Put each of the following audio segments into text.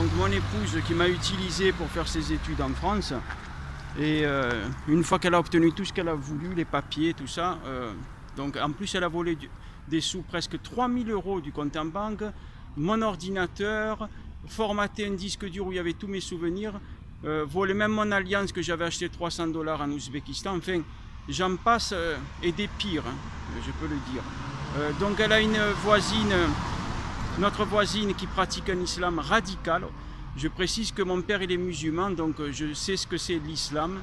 donc mon épouse qui m'a utilisé pour faire ses études en France. Et une fois qu'elle a obtenu tout ce qu'elle a voulu, les papiers, tout ça, donc en plus elle a volé des sous, presque 3000 € du compte en banque, mon ordinateur, formaté un disque dur où il y avait tous mes souvenirs, volé même mon alliance que j'avais acheté 300 $ en Ouzbékistan, enfin j'en passe et des pires, hein, je peux le dire. Donc elle a une voisine, notre voisine qui pratique un islam radical. Je précise que mon père il est musulman, donc je sais ce que c'est l'islam,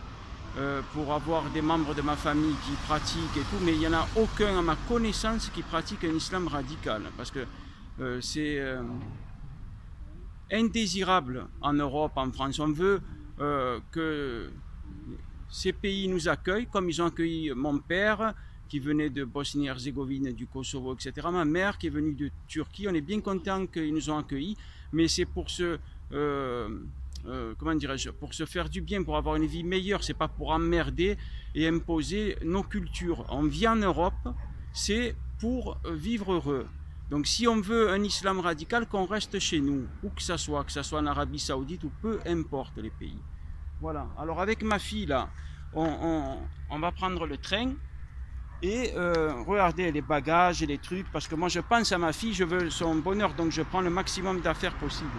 pour avoir des membres de ma famille qui pratiquent et tout, mais il n'y en a aucun à ma connaissance qui pratique un islam radical, parce que c'est indésirable en Europe, en France. On veut que ces pays nous accueillent, comme ils ont accueilli mon père, qui venait de Bosnie-Herzégovine, du Kosovo, etc. Ma mère qui est venue de Turquie, on est bien content qu'ils nous ont accueillis, mais c'est pour comment dirais-je, pour se faire du bien, pour avoir une vie meilleure, c'est pas pour emmerder et imposer nos cultures. On vit en Europe, c'est pour vivre heureux. Donc si on veut un islam radical, qu'on reste chez nous, où que ça soit en Arabie Saoudite ou peu importe les pays. Voilà, alors avec ma fille là, on va prendre le train. Et regardez les bagages et les trucs, parce que moi je pense à ma fille, je veux son bonheur, donc je prends le maximum d'affaires possible.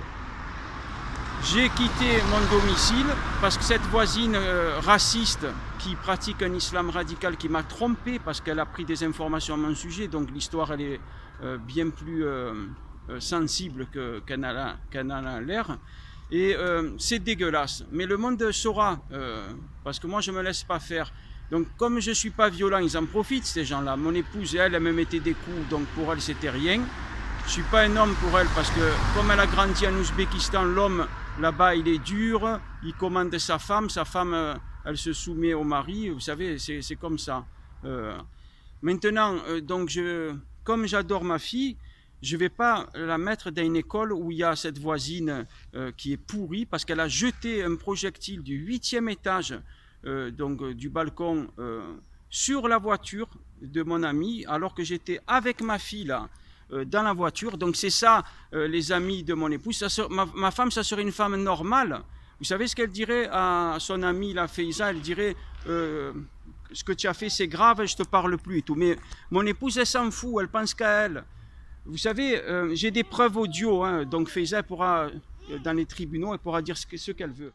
J'ai quitté mon domicile parce que cette voisine raciste qui pratique un islam radical qui m'a trompé parce qu'elle a pris des informations à mon sujet, donc l'histoire elle est bien plus sensible qu'elle en a l'air. Et c'est dégueulasse, mais le monde saura, parce que moi je ne me laisse pas faire. Donc comme je ne suis pas violent, ils en profitent ces gens-là. Mon épouse, elle me mettait des coups, donc pour elle c'était rien. Je ne suis pas un homme pour elle parce que comme elle a grandi en Ouzbékistan, l'homme là-bas il est dur, il commande sa femme elle se soumet au mari, vous savez, c'est comme ça. Maintenant, donc comme j'adore ma fille, je ne vais pas la mettre dans une école où il y a cette voisine qui est pourrie parce qu'elle a jeté un projectile du 8e étage donc du balcon sur la voiture de mon ami alors que j'étais avec ma fille là dans la voiture. Donc c'est ça les amis de mon épouse. Ma femme, ça serait une femme normale. Vous savez ce qu'elle dirait à son amie la Faiza? Elle dirait ce que tu as fait c'est grave, je te parle plus et tout. Mais mon épouse elle s'en fout, elle pense qu'à elle. Vous savez, j'ai des preuves audio, hein, donc Faiza pourra dans les tribunaux, elle pourra dire ce qu'elle veut.